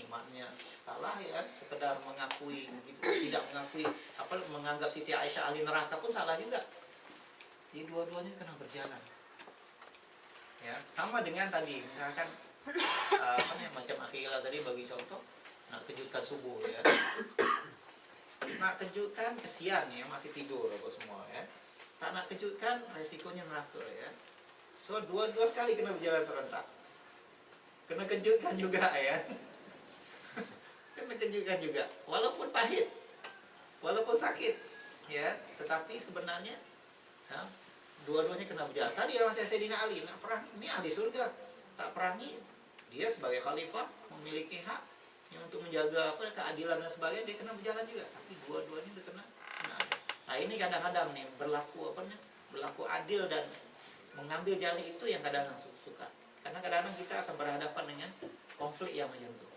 maknanya salah ya, sekedar mengakui begitu, tidak mengakui menganggap Siti Aisyah ahli neraka pun salah juga. Jadi dua-duanya kena berjalan. Ya, sama dengan tadi misalkan macam akhilah tadi bagi contoh, nak kejutkan subuh ya. Nak kejutkan kesian ya, masih tidur apa semua ya. Tak nak kejutkan resikonya neraka ya. So dua sekali kena berjalan serentak. Kena kejutkan juga ya. Kena kejutkan juga, walaupun pahit, walaupun sakit ya, tetapi sebenarnya ya, dua-duanya kena berjalan. Tadi masih Sayyidina Ali nak perang, ini ahli surga, tak perangi, dia sebagai khalifah memiliki hak yang untuk menjaga keadilan dan sebagainya, dia kena berjalan juga. Tapi dua-duanya dia kena. Nah ini kadang-kadang nih berlaku adil dan mengambil jalan itu yang kadang-kadang suka. Karena kadang-kadang kita akan berhadapan dengan konflik yang macam itu.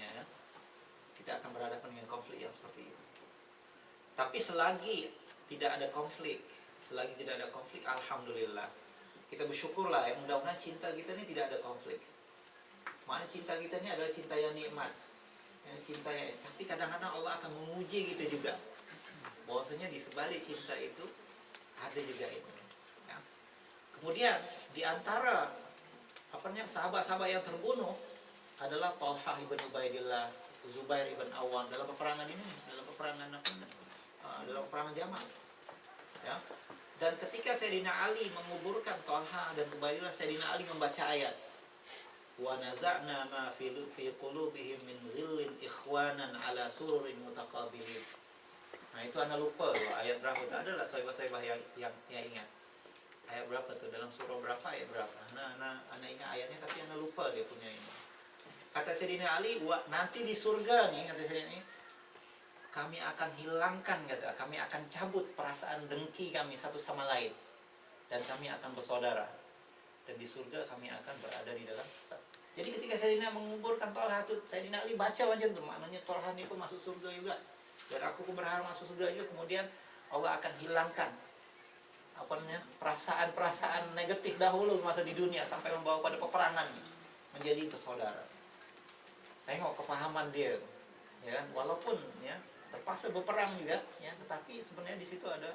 Ya, kita akan berhadapan dengan konflik yang seperti itu. Tapi selagi tidak ada konflik, alhamdulillah, kita bersyukurlah ya, mudah-mudahan cinta kita ini tidak ada konflik. Mana cinta kita ini adalah cinta yang nikmat, cinta yang, tapi kadang-kadang Allah akan menguji kita juga, bahwasanya di sebalik cinta itu ada juga ini ya. Kemudian di antara sahabat-sahabat yang terbunuh adalah Talha ibn Ubaidillah, Zubair ibn Awam dalam peperangan ini, dalam peperangan Jamal. Ya. Dan ketika Sayyidina Ali menguburkan Talha dan Ubaidillah, Sayyidina Ali membaca ayat wa naza'na ma fi qulubihim min ghillin ikhwanan ala sururin mutaqabilin. Nah itu anda lupa loh, ayat berapa itu? Adalah sahabat-sahabat yang ingat. Ayat berapa tuh? Dalam surah berapa, ayat berapa? Nah, anda ingat ayatnya tapi anda lupa dia punya ini. Kata Sayyidina Ali, nanti di surga nih, kata Sayyidina Ali, kami akan hilangkan, kami akan cabut perasaan dengki kami satu sama lain, dan kami akan bersaudara, dan di surga kami akan berada di dalam. Jadi ketika Sayyidina menguburkan Talha itu, Sayyidina Ali baca macam itu, maknanya Talha itu masuk surga juga, dan aku pun berharap masuk surga juga. Kemudian Allah akan hilangkan perasaan negatif dahulu masa di dunia sampai membawa pada peperangan menjadi bersaudara. Tengok kefahaman dia, ya, walaupun ya terpaksa berperang juga, ya, tetapi sebenarnya di situ ada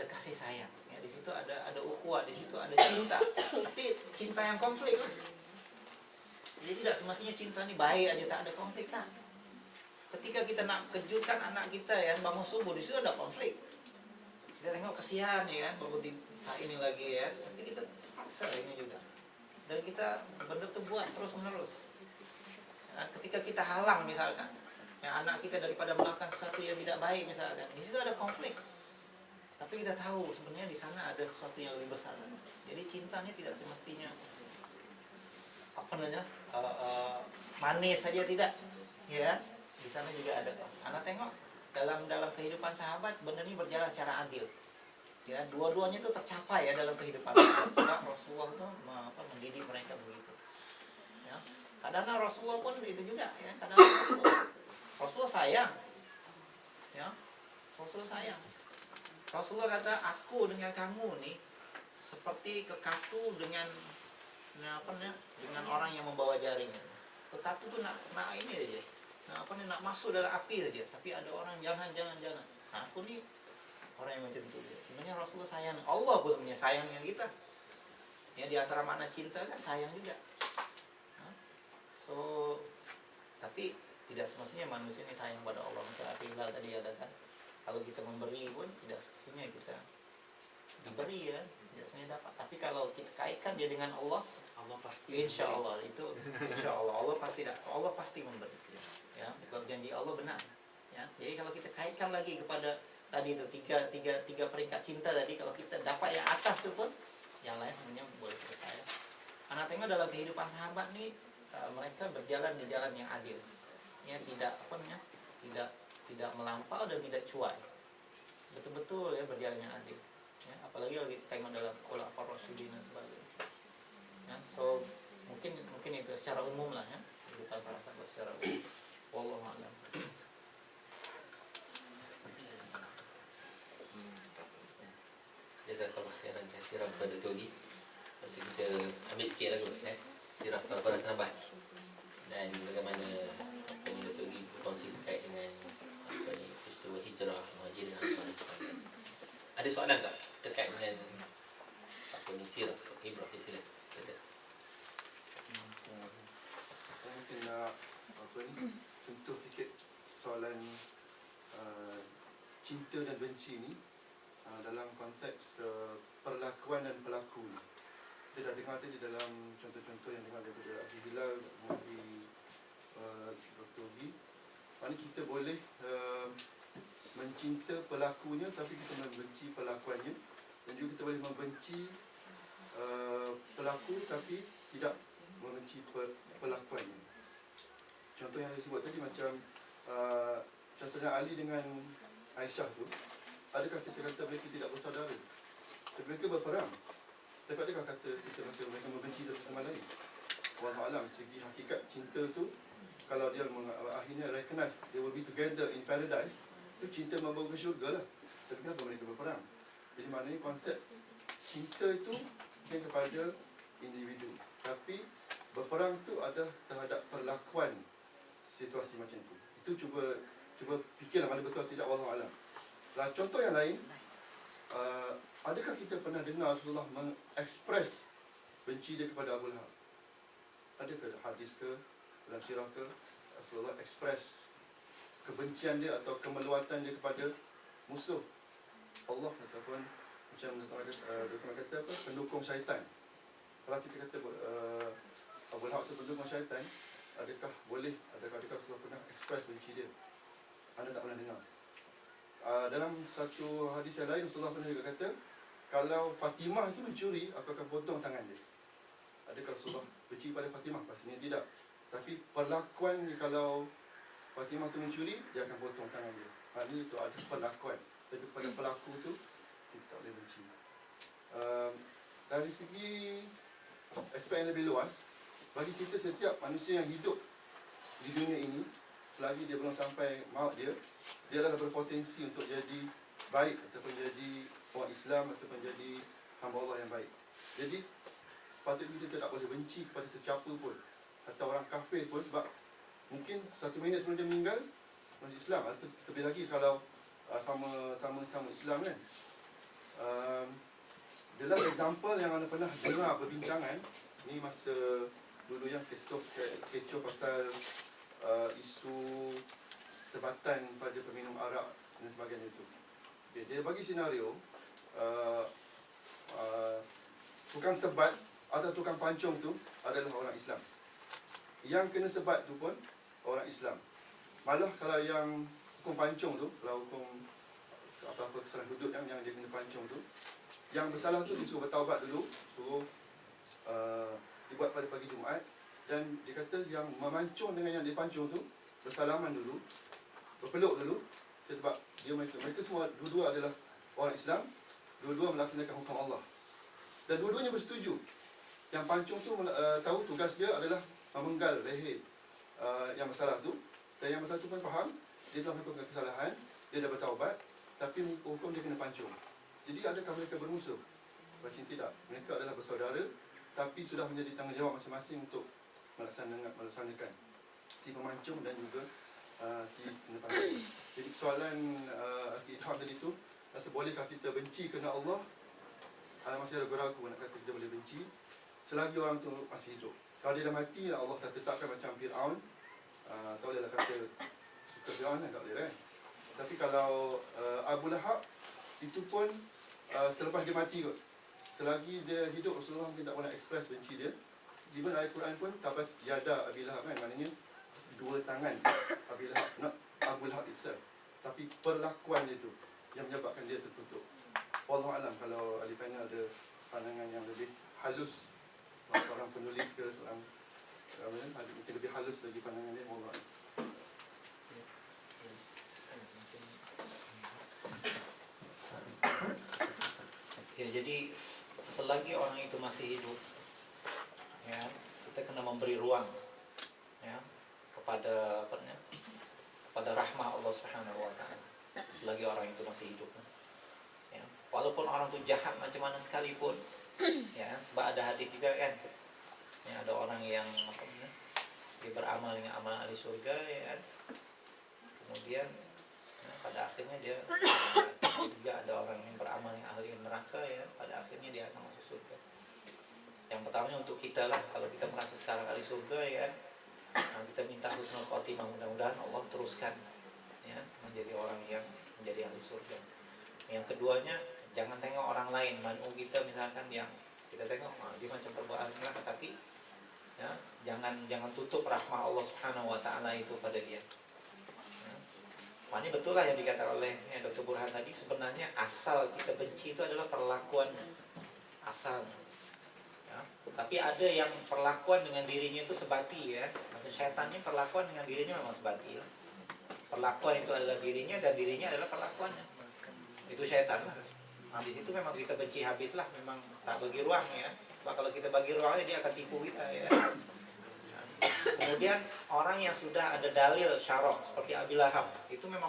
kasih sayang, ya, di situ ada ukhuwah, di situ ada cinta, tapi cinta yang konflik lah. Jadi tidak semestinya cinta ini baik aja tak ada konflik tak. Ketika kita nak kejutkan anak kita ya bangun subuh, di situ ada konflik. Kita tengok kesian ya kan, baru ini lagi ya, tapi kita paksa ini juga, dan kita benar-benar buat terus menerus. Ketika kita halang misalkan ya, anak kita daripada melakukan sesuatu yang tidak baik misalkan, di situ ada konflik, tapi kita tahu sebenarnya di sana ada sesuatu yang lebih besar. Jadi cintanya tidak semestinya manis saja, tidak ya, di sana juga ada. Anak tengok dalam kehidupan sahabat benar ini berjalan secara adil ya, dua-duanya itu tercapai ya dalam kehidupan sahabat. Rasulullah itu mendidik mereka begitu ya. Kadang-kadang Rasulullah pun itu juga ya, kadang-kadang Rasulullah sayang ya, Rasulullah kata, aku dengan kamu nih seperti kekatu dengan orang yang membawa jaring. Kekatu tuh nak ini aja, nak masuk dalam api saja, tapi ada orang jangan. Nah, aku nih orang yang macam itu. Sebenarnya Rasulullah sayang, Allah pun sebenarnya sayangnya kita ya, di antara makna cinta kan sayang juga. So, tapi tidak semestinya manusia ini sayang pada Allah. Macam Hilal tadi katakan, kalau kita memberi pun tidak semestinya kita diberi ya, tidak semestinya dapat. Tapi kalau kita kaitkan dia dengan Allah pasti, insya Allah itu, insya Allah Allah pasti memberi ya, sebab janji Allah benar ya. Jadi kalau kita kaitkan lagi kepada tadi itu tiga peringkat cinta tadi, kalau kita dapat yang atas itu pun yang lain sebenarnya boleh selesai. Anak tengok dalam kehidupan sahabat nih, mereka berjalan di jalan yang adil ya, tidak melampau dan tidak cuai, betul-betul ya berjalan yang adil ya. Apalagi kalau kita tengok dalam Khulafaur Rasyidin dan sebagainya ya. So mungkin itu secara umum lah ya, kehidupan para sahabat secara umum. Wallahu a'lam. Jazakallah khairan katsiran pada Togi. Masih kita ambil sikit lagi sirah para sahabat. Dan bagaimana Dr. Gi berkongsi terkait dengan peristiwa hijrah Muhajirin Ansar. Ada soalan tak terkait dengan sirah Ibrahim, sila. Saya mungkin nak sentuh sikit soalan cinta dan benci ni dalam konteks perlakuan dan pelaku. Kita dah dengar tadi dalam contoh-contoh yang dengar daripada Ahli Hilal, Ahli Dr. Gi. Mana kita boleh mencinta pelakunya tapi kita membenci pelakuannya, dan juga kita boleh membenci pelaku tapi tidak membenci pelakuannya. Contoh yang saya sebut tadi macam contohnya Ali dengan Aisyah tu, adakah kita kata mereka tidak bersaudara? Mereka berperang, tapi adakah kata mereka membenci satu sama lain? Wallahu a'lam. Segi hakikat cinta tu, kalau dia akhirnya recognize they will be together in paradise, tu cinta membawa ke syurga lah. Tapi kenapa mereka berperang? Jadi maknanya konsep cinta itu bukan kepada individu, tapi berperang tu ada terhadap perlakuan situasi macam tu. Itu cuba fikirlah mana betul atau tidak, wallahu a'lam. Contoh yang lain, adakah kita pernah dengar Rasulullah mengekspres benci dia kepada Abu Lahab? Adakah hadis ke dalam sirah ke Rasulullah ekspres kebencian dia atau kemeluatan dia kepada musuh Allah, ataupun macam doktor kata apa, pendukung syaitan? Kalau kita kata Abu Lahab itu pendukung syaitan, adakah Rasulullah pernah ekspres benci dia? Anda tak pernah dengar. Dalam satu hadis yang lain, Rasulullah pernah juga kata, kalau Fatimah itu mencuri, aku akan potong tangan dia. Adakah Rasulullah benci pada Fatimah? Pastinya tidak. Tapi perlakuan, kalau Fatimah itu mencuri, dia akan potong tangan dia. Ini itu ada perlakuan. Tapi pada pelaku tu kita tak boleh benci. Dari segi aspek yang lebih luas, bagi kita setiap manusia yang hidup di dunia ini, selagi dia belum sampai maut dia adalah berpotensi untuk jadi baik, ataupun jadi orang Islam, ataupun jadi hamba Allah yang baik. Jadi sepatutnya kita tidak boleh benci kepada sesiapa pun, atau orang kafir pun, sebab mungkin 1 minit sebelum dia meninggal masuk Islam, atau terlebih lagi kalau sama Islam kan. Dalam example yang anda pernah dengar perbincangan ni masa dulu yang kecoh pasal isu sebatan pada peminum arak dan sebagainya itu. Okay, dia bagi senario tukang sebat atau tukang pancung tu adalah orang Islam. Yang kena sebat tu pun orang Islam. Malah kalau yang hukum pancung tu, kalau hukum apa-apa kesalahan hudud yang dia kena pancung tu, yang bersalah tu disuruh bertaubat dulu, suruh dibuat pada pagi Jumaat, dan dia kata yang memancung dengan yang dipancung tu bersalaman dulu, berpeluk dulu, sebab mereka semua dua-dua adalah orang Islam, dua-dua melaksanakan hukum Allah, dan dua-duanya bersetuju. Yang pancung tu tahu tugas dia adalah memenggal leher yang bersalah tu, dan yang bersalah tu pun faham dia telah melakukan kesalahan, dia dah bertaubat, tapi hukum dia kena pancung. Jadi adakah mereka bermusuh? Pasti tidak. Mereka adalah bersaudara, tapi sudah menjadi tanggungjawab masing-masing untuk melaksanakan si pemancung dan juga si kena pancung. Jadi soalan akidah tadi tu, rasa bolehkah kita benci kerana Allah? Masih ragu-ragu nak kata kita boleh benci selagi orang tu masih hidup. Kalau dia dah mati, Allah dah tetapkan macam Fir'aun, tak bolehlah kata suka Fir'aun kan, tak boleh kan. Tapi kalau Abu Lahab, itu pun selepas dia mati kot, selagi dia hidup, Rasulullah mungkin tak pernah express benci dia. Even ayat Quran pun tabat yada Abi Lahab kan, maknanya dua tangan Abi Lahab, not Abu Lahab itself, tapi perlakuan dia tu yang menyebabkan dia tertutup. Wallahu alam, kalau ahli panel ada pandangan yang lebih halus, seorang penulis ke seorang mungkin lebih halus lagi pandangan dia, wallahu alam. Ya, jadi selagi orang itu masih hidup, ya, kita kena memberi ruang, ya, kepada kepada rahmah Allah Subhanahu wa taala. Selagi orang itu masih hidup, ya, walaupun orang itu jahat macam mana sekalipun, ya, sebab ada hadis juga kan, ya, ada orang yang dia beramal dengan amalan ahli surga, ya kan. Kemudian pada akhirnya dia juga ada orang yang beramal dengan ahli neraka, ya, pada akhirnya dia akan masuk surga. Yang pertamanya untuk kita lah, kalau kita merasa sekarang ahli surga, ya, kita minta husnul khotimah, mudah-mudahan Allah teruskan, ya, menjadi orang yang menjadi ahli surga. Yang keduanya, jangan tengok orang lain, manu kita misalkan yang kita tengok dia macam berbuat ahli neraka, tapi ya, jangan tutup rahmah Allah Subhanahu wa taala itu pada dia. Ya. Makanya betul lah yang dikatakan oleh Dr. Burhan tadi, sebenarnya asal kita benci itu adalah perlakuannya. Asal. Ya. Tapi ada yang perlakuan dengan dirinya itu sebati, ya. Atau syaitannya perlakuan dengan dirinya memang sebati. Perlakuan itu adalah dirinya dan dirinya adalah perlakuannya. Itu syaitan lah. Nah, di situ memang kita benci habis lah, memang tak bagi ruang, ya. Sebab kalau kita bagi ruangnya dia akan tipu kita, ya. Kemudian orang yang sudah ada dalil syarok seperti Abi Lahab itu memang